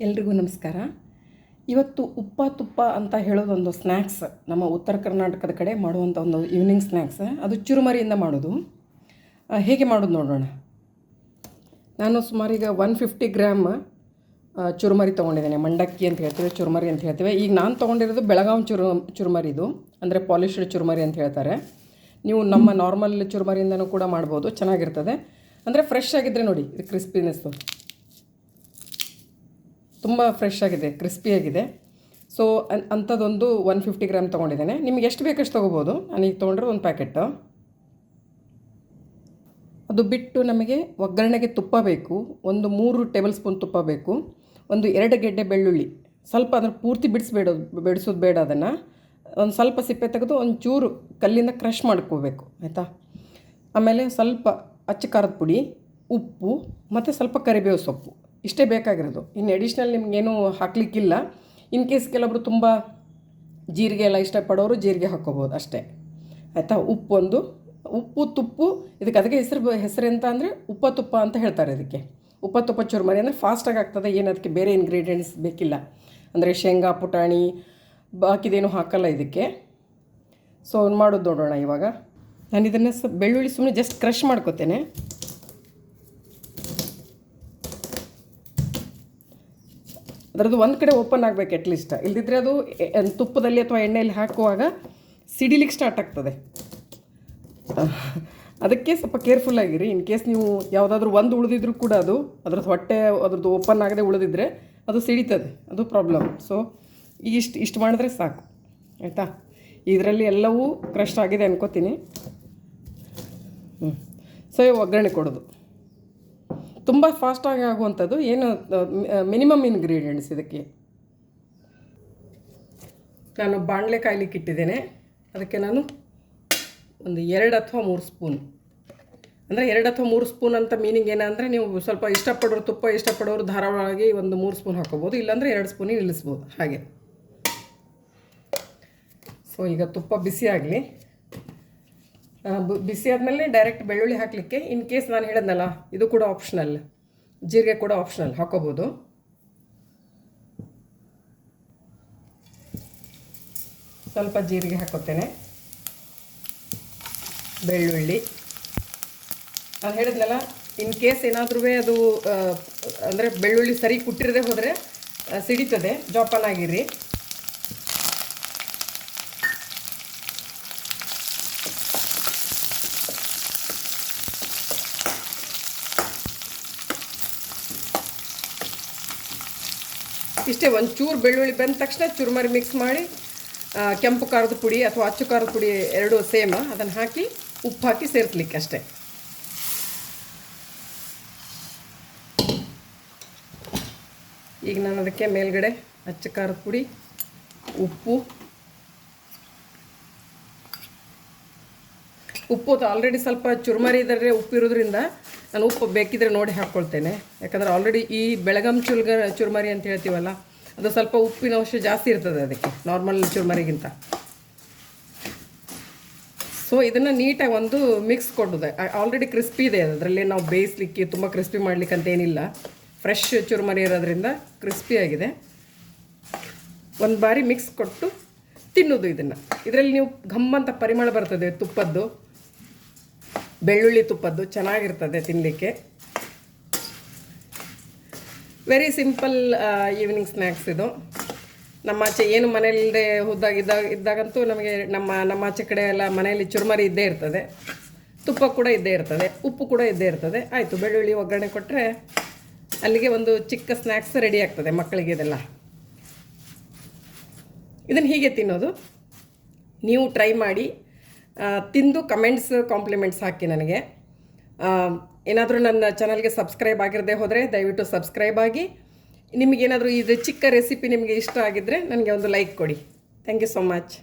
ಎಲ್ರಿಗೂ ನಮಸ್ಕಾರ. ಇವತ್ತು ಉಪ್ಪ ತುಪ್ಪ ಅಂತ ಹೇಳೋದೊಂದು ಸ್ನ್ಯಾಕ್ಸ್ ನಮ್ಮ ಉತ್ತರ ಕರ್ನಾಟಕದ ಕಡೆ ಮಾಡುವಂಥ ಒಂದು ಈವ್ನಿಂಗ್ ಸ್ನ್ಯಾಕ್ಸ್. ಅದು ಚುರುಮರಿಯಿಂದ ಮಾಡೋದು. ಹೇಗೆ ಮಾಡೋದು ನೋಡೋಣ. ನಾನು ಸುಮಾರು ಈಗ 150 ಗ್ರಾಮ್ ಚುರುಮರಿ ತೊಗೊಂಡಿದ್ದೇನೆ. ಮಂಡಕ್ಕಿ ಅಂತ ಹೇಳ್ತೀವಿ, ಚುರುಮರಿ ಅಂತ ಹೇಳ್ತೀವಿ. ಈಗ ನಾನು ತೊಗೊಂಡಿರೋದು ಬೆಳಗಾವಿ ಚುರುಮರಿದು, ಅಂದರೆ ಪಾಲಿಶ್ಡ್ ಚುರುಮರಿ ಅಂತ ಹೇಳ್ತಾರೆ. ನೀವು ನಮ್ಮ ನಾರ್ಮಲ್ ಚುರುಮರಿಯಿಂದನೂ ಕೂಡ ಮಾಡ್ಬೋದು, ಚೆನ್ನಾಗಿರ್ತದೆ. ಅಂದರೆ ಫ್ರೆಶ್ ಆಗಿದ್ದರೆ ನೋಡಿ, ಇದು ಕ್ರಿಸ್ಪಿನೆಸ್ಸು ತುಂಬ ಫ್ರೆಶ್ ಆಗಿದೆ, ಕ್ರಿಸ್ಪಿಯಾಗಿದೆ. ಸೊ ಅಂಥದ್ದೊಂದು 150 ಗ್ರಾಮ್ ತೊಗೊಂಡಿದ್ದೇನೆ. ನಿಮಗೆ ಎಷ್ಟು ಬೇಕಷ್ಟು ತೊಗೋಬೋದು. ನಾನೀಗ ತೊಗೊಂಡ್ರೆ ಒಂದು ಪ್ಯಾಕೆಟ್ಟು. ಅದು ಬಿಟ್ಟು ನಮಗೆ ಒಗ್ಗರಣೆಗೆ ತುಪ್ಪ ಬೇಕು. ಒಂದು 3 ಟೇಬಲ್ ಸ್ಪೂನ್ ತುಪ್ಪ ಬೇಕು. ಒಂದು 2 ಗೆಡ್ಡೆ ಬೆಳ್ಳುಳ್ಳಿ, ಸ್ವಲ್ಪ ಅದನ್ನು ಪೂರ್ತಿ ಬಿಡಿಸೋದು ಬೇಡ. ಅದನ್ನು ಒಂದು ಸ್ವಲ್ಪ ಸಿಪ್ಪೆ ತೆಗೆದು ಒಂಚೂರು ಕಲ್ಲಿಂದ ಕ್ರಷ್ ಮಾಡ್ಕೋಬೇಕು, ಆಯಿತಾ. ಆಮೇಲೆ ಸ್ವಲ್ಪ ಅಚ್ಚ ಖಾರದ ಪುಡಿ, ಉಪ್ಪು ಮತ್ತು ಸ್ವಲ್ಪ ಕರಿಬೇವು ಸೊಪ್ಪು, ಇಷ್ಟೇ ಬೇಕಾಗಿರೋದು. ಇನ್ನು ಎಡಿಷ್ನಲ್ ನಿಮಗೇನು ಹಾಕಲಿಕ್ಕಿಲ್ಲ. ಇನ್ ಕೇಸ್ ಕೆಲವೊಬ್ರು ತುಂಬ ಜೀರಿಗೆ ಎಲ್ಲ ಇಷ್ಟಪಡೋರು ಜೀರಿಗೆ ಹಾಕ್ಕೋಬೋದು ಅಷ್ಟೇ, ಆಯಿತಾ. ಉಪ್ಪು ತುಪ್ಪು, ಅದಕ್ಕೆ ಹೆಸರು ಎಂತ ಅಂದರೆ ಉಪ್ಪ ತುಪ್ಪ ಅಂತ ಹೇಳ್ತಾರೆ. ಇದಕ್ಕೆ ಉಪ್ಪ ತುಪ್ಪ ಚುರುಮರಿ ಅಂದರೆ ಫಾಸ್ಟಾಗಿ ಆಗ್ತದೆ. ಏನು ಅದಕ್ಕೆ ಬೇರೆ ಇಂಗ್ರೀಡಿಯೆಂಟ್ಸ್ ಬೇಕಿಲ್ಲ, ಅಂದರೆ ಶೇಂಗಾ ಪುಟಾಣಿ ಬಾಕಿದೇನು ಹಾಕಲ್ಲ ಇದಕ್ಕೆ. ಸೊ ಮಾಡೋದು ನೋಡೋಣ ಇವಾಗ. ನಾನು ಇದನ್ನು ಬೆಳ್ಳುಳ್ಳಿ ಸುಮ್ಮನೆ ಜಸ್ಟ್ ಕ್ರಷ್ ಮಾಡ್ಕೋತೇನೆ. ಅದರದ್ದು ಒಂದು ಕಡೆ ಓಪನ್ ಆಗಬೇಕು ಅಟ್ಲೀಸ್ಟ್, ಇಲ್ದಿದ್ರೆ ಅದು ತುಪ್ಪದಲ್ಲಿ ಅಥವಾ ಎಣ್ಣೆಯಲ್ಲಿ ಹಾಕುವಾಗ ಸಿಡಿಲಿಕ್ಕೆ ಸ್ಟಾರ್ಟ್ ಆಗ್ತದೆ. ಅದಕ್ಕೆ ಸ್ವಲ್ಪ ಕೇರ್ಫುಲ್ಲಾಗಿರಿ. ಇನ್ ಕೇಸ್ ನೀವು ಯಾವುದಾದ್ರೂ ಒಂದು ಉಳಿದಿದ್ರೂ ಕೂಡ ಅದ್ರದ್ದು ಓಪನ್ ಆಗದೆ ಉಳಿದಿದ್ರೆ ಅದು ಸಿಡಿತದೆ, ಅದು ಪ್ರಾಬ್ಲಮ್. ಸೊ ಇಷ್ಟು ಮಾಡಿದ್ರೆ ಸಾಕು, ಆಯಿತಾ. ಇದರಲ್ಲಿ ಎಲ್ಲವೂ ಕ್ರಶ್ ಆಗಿದೆ ಅನ್ಕೋತೀನಿ. ಸೊ ಒಗ್ಗರಣೆ ಕೊಡೋದು ತುಂಬ ಫಾಸ್ಟಾಗಿ ಆಗುವಂಥದ್ದು. ಏನು ಮಿನಿಮಮ್ ಇಂಗ್ರೀಡಿಯೆಂಟ್ಸ್ ಇದಕ್ಕೆ. ನಾನು ಬಾಣಲೆ ಕಾಯ್ಲಿಕ್ಕೆ ಇಟ್ಟಿದ್ದೇನೆ. ಅದಕ್ಕೆ ನಾನು ಒಂದು 2 ಅಥವಾ 3 ಸ್ಪೂನ್, ಅಂದರೆ 2 ಅಥವಾ 3 ಸ್ಪೂನ್ ಅಂತ ಮೀನಿಂಗ್ ಏನಂದರೆ, ನೀವು ಸ್ವಲ್ಪ ತುಪ್ಪ ಇಷ್ಟಪಡೋರು ಧಾರಾಳವಾಗಿ ಒಂದು 3 ಸ್ಪೂನ್ ಹಾಕೋಬೋದು, ಇಲ್ಲಾಂದರೆ 2 ಸ್ಪೂನಿಗೆ ನಿಲ್ಲಿಸ್ಬೋದು ಹಾಗೆ. ಸೊ ಈಗ ತುಪ್ಪ ಬಿಸಿ ಆಗಲಿ. ಬಿಸಿ ಆದಮೇಲೆ ಡೈರೆಕ್ಟ್ ಬೆಳ್ಳುಳ್ಳಿ ಹಾಕಲಿಕ್ಕೆ. ಇನ್ ಕೇಸ್ ನಾನು ಹೇಳಿದ್ನಲ್ಲ, ಇದು ಕೂಡ ಆಪ್ಷನಲ್, ಜೀರಿಗೆ ಕೂಡ ಆಪ್ಷನಲ್, ಹಾಕೋಬೋದು. ಸ್ವಲ್ಪ ಜೀರಿಗೆ ಹಾಕೋತೇನೆ, ಬೆಳ್ಳುಳ್ಳಿ. ನಾನು ಹೇಳಿದ್ನಲ್ಲ, ಇನ್ ಕೇಸ್ ಏನಾದ್ರೂ ಅದು ಅಂದರೆ ಬೆಳ್ಳುಳ್ಳಿ ಸರಿ ಕುಟ್ಟಿರದೆ ಹೋದರೆ ಸಿಡಿತದೆ, ಜೋಪಾನಾಗಿರಿ. ಇಷ್ಟೇ, ಒಂಚೂರು ಬೆಳ್ಳುಳ್ಳಿ ಬಂದ ತಕ್ಷಣ ಚುರುಮರಿ ಮಿಕ್ಸ್ ಮಾಡಿ ಕೆಂಪು ಖಾರದ ಪುಡಿ ಅಥವಾ ಅಚ್ಚು ಖಾರದ ಪುಡಿ ಎರಡೂ ಸೇಮ್, ಅದನ್ನು ಹಾಕಿ ಉಪ್ಪು ಹಾಕಿ ಸೇರಿಸ್ಲಿಕ್ಕೆ ಅಷ್ಟೇ. ಈಗ ನಾನು ಅದಕ್ಕೆ ಮೇಲ್ಗಡೆ ಅಚ್ಚು ಖಾರದ ಪುಡಿ, ಉಪ್ಪು ಆಲ್ರೆಡಿ ಸ್ವಲ್ಪ ಚುರುಮರಿ ಇದ್ದರೆ ಉಪ್ಪಿರೋದ್ರಿಂದ ನಾನು ಉಪ್ಪು ಬೇಕಿದ್ರೆ ನೋಡಿ ಹಾಕ್ಕೊಳ್ತೇನೆ. ಯಾಕಂದರೆ ಆಲ್ರೆಡಿ ಈ ಬೆಳಗಾಂ ಚುರುಮರಿ ಅಂತ ಹೇಳ್ತೀವಲ್ಲ, ಅದು ಸ್ವಲ್ಪ ಉಪ್ಪಿನ ಅಂಶ ಜಾಸ್ತಿ ಇರ್ತದೆ ಅದಕ್ಕೆ, ನಾರ್ಮಲ್ ಚುರುಮರಿಗಿಂತ. ಸೊ ಇದನ್ನು ನೀಟಾಗಿ ಒಂದು ಮಿಕ್ಸ್ ಕೊಡೋದು. ಆಲ್ರೆಡಿ ಕ್ರಿಸ್ಪಿ ಇದೆ ಅದರಲ್ಲಿ, ನಾವು ಬೇಯಿಸ್ಲಿಕ್ಕೆ ತುಂಬ ಕ್ರಿಸ್ಪಿ ಮಾಡಲಿಕ್ಕೆ ಅಂತ ಏನಿಲ್ಲ. ಫ್ರೆಶ್ ಚುರುಮರಿ ಇರೋದ್ರಿಂದ ಕ್ರಿಸ್ಪಿಯಾಗಿದೆ. ಒಂದು ಬಾರಿ ಮಿಕ್ಸ್ ಕೊಟ್ಟು ತಿನ್ನೋದು ಇದನ್ನು. ಇದರಲ್ಲಿ ನೀವು ಘಮ್ಮಂತ ಪರಿಮಳ ಬರ್ತದೆ ತುಪ್ಪದ್ದು, ಬೆಳ್ಳುಳ್ಳಿ ತುಪ್ಪದ್ದು, ಚೆನ್ನಾಗಿರ್ತದೆ ತಿನ್ನಲಿಕ್ಕೆ. ವೆರಿ ಸಿಂಪಲ್ ಈವ್ನಿಂಗ್ ಸ್ನ್ಯಾಕ್ಸ್ ಇದು. ನಮ್ಮಾಚೆ ಏನು ಮನೆಯಲ್ಲದೆ ಇದ್ದಾಗಂತೂ ನಮಗೆ ನಮ್ಮ ಆಚೆ ಕಡೆ ಎಲ್ಲ ಮನೆಯಲ್ಲಿ ಚುರುಮರಿ ಇದ್ದೇ ಇರ್ತದೆ, ತುಪ್ಪ ಕೂಡ ಇದ್ದೇ ಇರ್ತದೆ, ಉಪ್ಪು ಕೂಡ ಇದ್ದೇ ಇರ್ತದೆ. ಆಯಿತು, ಬೆಳ್ಳುಳ್ಳಿ ಒಗ್ಗರಣೆ ಕೊಟ್ಟರೆ ಅಲ್ಲಿಗೆ ಒಂದು ಚಿಕ್ಕ ಸ್ನ್ಯಾಕ್ಸ್ ರೆಡಿ ಆಗ್ತದೆ ಮಕ್ಕಳಿಗೆ. ಇದೆಲ್ಲ ಇದನ್ನು ಹೀಗೆ ತಿನ್ನೋದು. ನೀವು ಟ್ರೈ ಮಾಡಿ, ತಿಂದು ಕಮೆಂಟ್ಸ್ ಕಾಂಪ್ಲಿಮೆಂಟ್ಸ್ ಹಾಕಿ ನನಗೆ. ಏನಾದರೂ ನನ್ನ ಚಾನಲ್ಗೆ ಸಬ್ಸ್ಕ್ರೈಬ್ ಆಗಿರದೆ ಹೋದರೆ ದಯವಿಟ್ಟು ಸಬ್ಸ್ಕ್ರೈಬ್ ಆಗಿ. ನಿಮಗೇನಾದರೂ ಇದು ಚಿಕ್ಕ ರೆಸಿಪಿ ನಿಮಗೆ ಇಷ್ಟ ಆಗಿದ್ದರೆ ನನಗೆ ಒಂದು ಲೈಕ್ ಕೊಡಿ. Thank you so much.